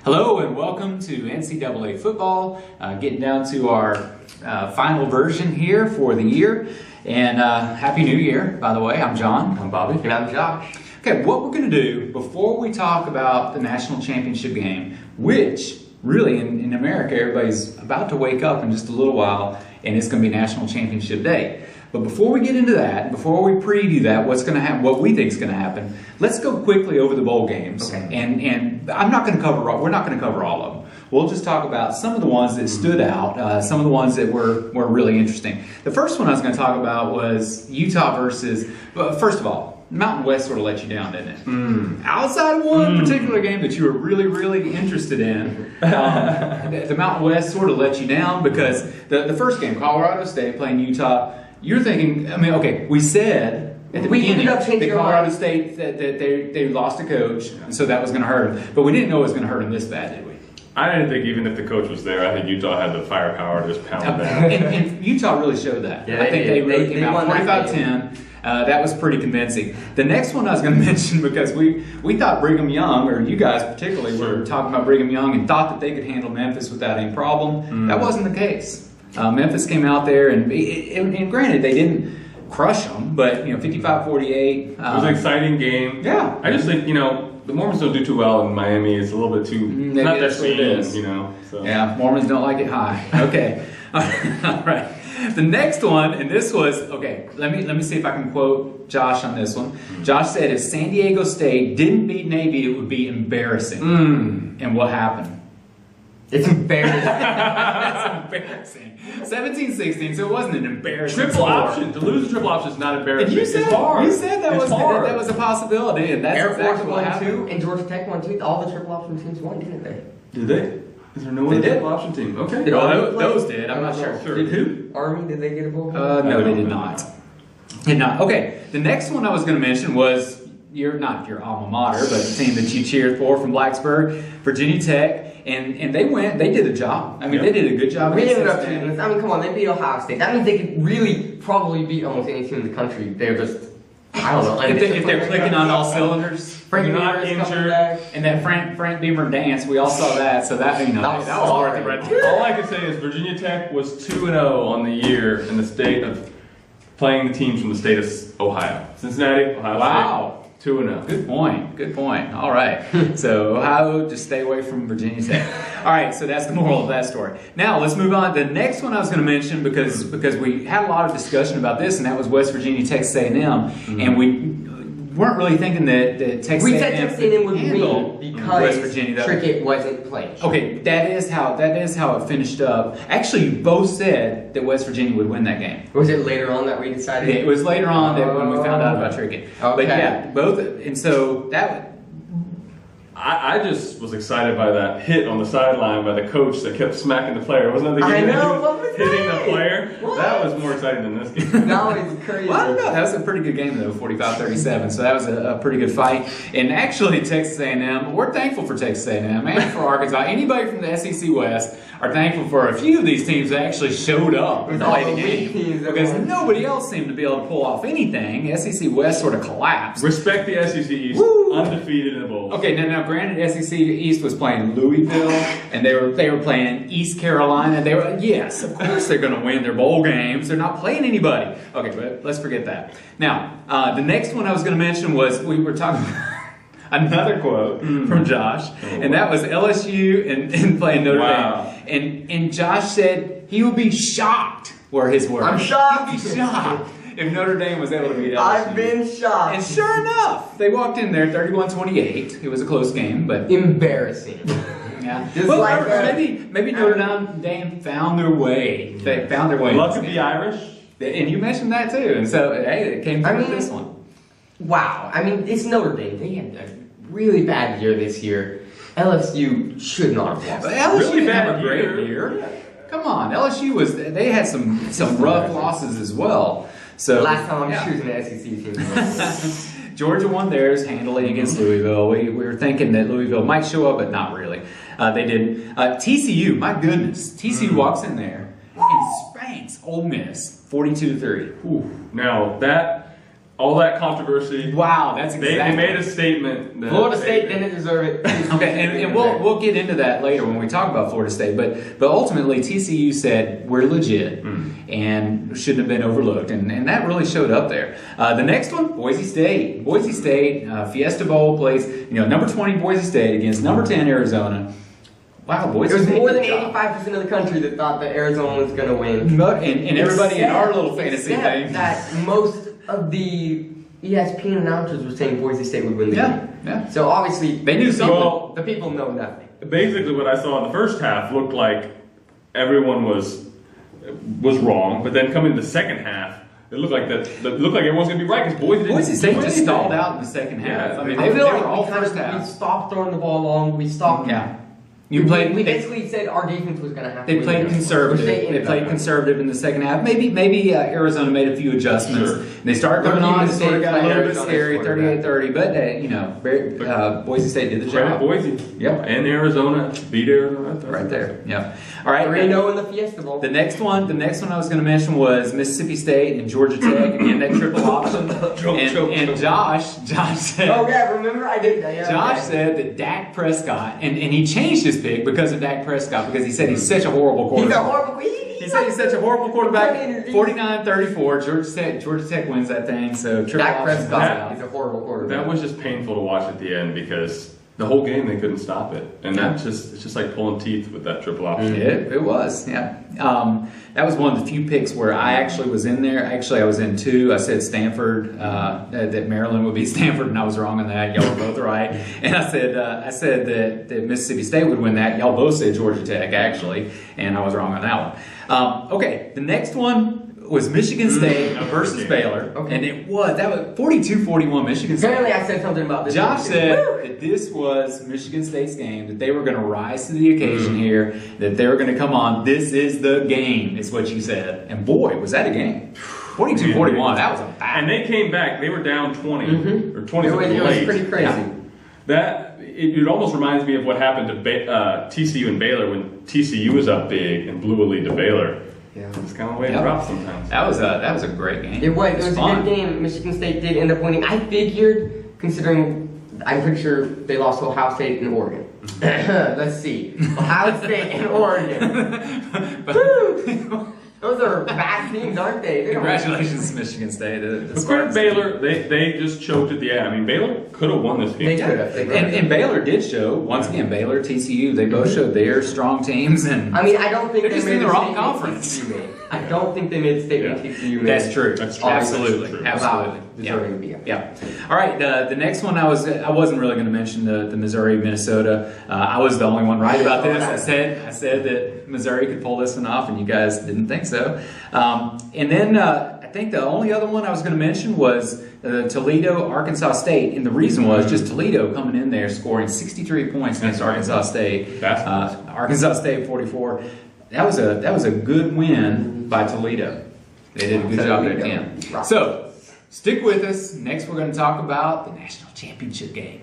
Hello and welcome to NCAA football, getting down to our final version here for the year. And Happy New Year, by the way. I'm John. I'm Bobby. And I'm Josh. Okay, what we're going to do before we talk about the national championship game, which really in America everybody's about to wake up in just a little while, and it's going to be National Championship Day. But before we get into that, before we preview that, what's going to happen, what we think is going to happen, let's go quickly over the bowl games. Okay. And I'm not going to cover. We're not going to cover all of them. We'll just talk about some of the ones that stood out, some of the ones that were really interesting. The first one I was going to talk about was Utah versus. Well, first of all, Mountain West sort of let you down, didn't it? Outside of one particular game that you were really interested in, the Mountain West sort of let you down because the first game, Colorado State playing Utah. You're thinking, I mean, okay, we said at the beginning that Colorado State, that they lost a coach, and so that was going to hurt them. But we didn't know it was going to hurt them this bad, did we? I didn't think even if the coach was there, I think Utah had the firepower to just pound them down. And Utah really showed that. Yeah, I think they really came out 45-10. That was pretty convincing. The next one I was going to mention, because we thought Brigham Young, or you guys particularly, were talking about Brigham Young and thought that they could handle Memphis without any problem. That wasn't the case. Memphis came out there, and granted, they didn't crush them, but 55-48. It was an exciting game. Yeah. I just think, the Mormons don't do too well in Miami. It's a little bit too, not their scene, So. Yeah, Mormons don't like it high. Okay. All right. The next one, and this was, okay, let me see if I can quote Josh on this one. Josh said, if San Diego State didn't beat Navy, it would be embarrassing. And what happened? It's embarrassing. That's embarrassing. 17-16, so it wasn't an embarrassing Triple score. option. To lose a triple option is not embarrassing. And you said that was a possibility, and that's Air exactly Force what won happened. 2, and Georgia Tech won 2. All the triple option teams won, didn't they? Did they? Is there no one triple option team? Okay. Those did. I'm not sure. Did who? Army, did they get a bowl? No, they did not. Did not. Okay, the next one I was going to mention was not your alma mater, but the team that you cheered for from Blacksburg, Virginia Tech. And they did a job. I mean, they did a good job. Come on, they beat Ohio State. That means they could really probably beat almost any team in the country. They're just, I don't know. If they're clicking on all cylinders. Frank not Beamer's injured. And that Frank Beamer dance, we all saw that. So that was worth it right there. All I can say is Virginia Tech was 2-0 on the year in the state of playing the teams from the state of Ohio. Cincinnati, Ohio Wow. State. 2-0. Good point. All right. So Ohio, just stay away from Virginia Tech. All right, so that's the moral of that story. Now let's move on. The next one I was going to mention, because we had a lot of discussion about this, and that was West Virginia, Texas A&M, and we weren't really thinking that Texas A&M would handle win because West Virginia. Trickett wasn't playing. Okay, that is how it finished up. Actually, you both said that West Virginia would win that game. Was it later on that we decided? It was later on that when we found out about Trickett. Okay. But yeah, both, and so that. I just was excited by that hit on the sideline by the coach that kept smacking the player. Wasn't that the game what was hitting that? the player? What? That was more exciting than this game. No, it's crazy. Well, I don't know. That was a pretty good game, though, 45-37. So that was a pretty good fight. And actually, Texas A&M, we're thankful for Texas A&M and for Arkansas. Anybody from the SEC West are thankful for a few of these teams that actually showed up and played the game. Because nobody else seemed to be able to pull off anything. SEC West sort of collapsed. Respect the SEC East. Woo! Undefeated in the bowl. Okay, now granted, SEC East was playing Louisville, and they were playing East Carolina. Yes, of course they're going to win their bowl games. They're not playing anybody. Okay, but let's forget that. Now, the next one I was going to mention was we were talking about another quote from Josh, and that was LSU and playing Notre Dame. And Josh said he would be shocked, were his words. I'm shocked. He'd be shocked if Notre Dame was able to beat LSU. I've been shocked. And sure enough, they walked in there 31-28. It was a close game, but embarrassing. yeah. Just Well, like maybe Notre Dame found their way. They found their way. Luck of the Irish. And you mentioned that too. And so, hey, it came through with this one. Wow. I mean, it's Notre Dame. They had a really bad year this year. LSU should not have lost. But LSU Really didn't bad have a great year. Yeah. Come on, LSU they had some rough losses as well. So last time I'm choosing the SEC team. Georgia won theirs handily against Louisville. We were thinking that Louisville might show up, but not really. They didn't. TCU, my goodness. TCU walks in there and spanks Ole Miss 42-30. Now, that all that controversy. Wow, that's exactly. They made a statement. That Florida State didn't deserve it. Okay, and we'll get into that later when we talk about Florida State. But ultimately, TCU said we're legit and shouldn't have been overlooked, and that really showed up there. The next one, Boise State. Boise State Fiesta Bowl plays number 20 Boise State against number 10 Arizona. Wow, Boise There was State more than did a job. 85% of the country that thought that Arizona was going to win. And everybody in our little fantasy thing. That most of the ESPN announcers were saying Boise State would win the game. Yeah. So obviously They knew something. Well, the people know nothing. basically, what I saw in the first half looked like everyone was wrong, but then coming to the second half, it looked like everyone's gonna be right because Boise State just anything. stalled out in the second half. Yeah. I mean, I they feel were like all we kind first of we half. stopped throwing the ball long. We stopped. Yeah. We basically said our defense was going to have to They win played the game, conservative. which They ended played up conservative in the second half. Maybe Arizona made a few adjustments. Sure. And they started coming Rookie on. It sort of got a mistakes by little bit Arizona's scary, quarterback. 38-30. But Boise Sate did the Credit job. Boise. Yep. And Arizona beat Arizona. Right there. Yep. All right. 3-0 in the Fiesta Bowl. The next one I was going to mention was Mississippi State and Georgia Tech. Again, that triple option. And Josh said. Oh yeah, remember I did that. Yeah, Josh okay. said that Dak Prescott, and he changed his pick because of Dak Prescott, because he said he's such a horrible quarterback. He's a horrible. He said he's such a horrible quarterback. 49-34. Georgia Tech wins that thing. So triple Dak option. Prescott is a horrible quarterback. That was just painful to watch at the end because the whole game they couldn't stop it, and it's just like pulling teeth with that triple option. It was, yeah. That was one of the few picks where I actually was in there. Actually, I was in two. I said Stanford, that Maryland would beat Stanford, and I was wrong on that. Y'all were both right. And I said that Mississippi State would win that. Y'all both said Georgia Tech, actually, and I was wrong on that one. Okay, the next one was Michigan State versus Baylor, Okay. and that was 42-41 Michigan State. Apparently, I said something about this. Josh one, too. said Woo! that this was Michigan State's game, that they were going to rise to the occasion here, that they were going to come on. This is the game, is what you said. And boy, was that a game. 42-41, that was a bad. And they came back. They were down 20 or 20 It was late. pretty crazy. Yeah. It almost reminds me of what happened to TCU and Baylor when TCU was up big and blew a lead to Baylor. Yeah. It's kind of the way it Yep. drops sometimes. That was a great game. It was a fun. good game. Michigan State did end up winning. I figured, considering I'm pretty sure they lost to Ohio State and Oregon. Let's see. Ohio State and Oregon. Woo! Those are bad teams, aren't they? They don't- Congratulations, Michigan State. The But credit Spartans. Baylor, they just choked at the end. I mean, Baylor could have won this game. They could have. And Baylor did show, once again, Baylor, TCU, they both showed their strong teams. And I mean, I don't think They're they just made in the the wrong statement conference. TCU made. I don't think they made the statement Yeah. TCU made. that's true. That's true. Absolutely. That's true. Absolutely. Deserving to be up. Yeah. All right. The next one I wasn't really going to mention the Missouri Minnesota. I was the only one right about this. I said that Missouri could pull this one off, and you guys didn't think so. And then I think the only other one I was going to mention was Toledo, Arkansas State, and the reason was just Toledo coming in there scoring 63 points against Arkansas State. Arkansas State 44. That was a good win by Toledo. They did a good job there at the end. So stick with us. Next, we're going to talk about the national championship game.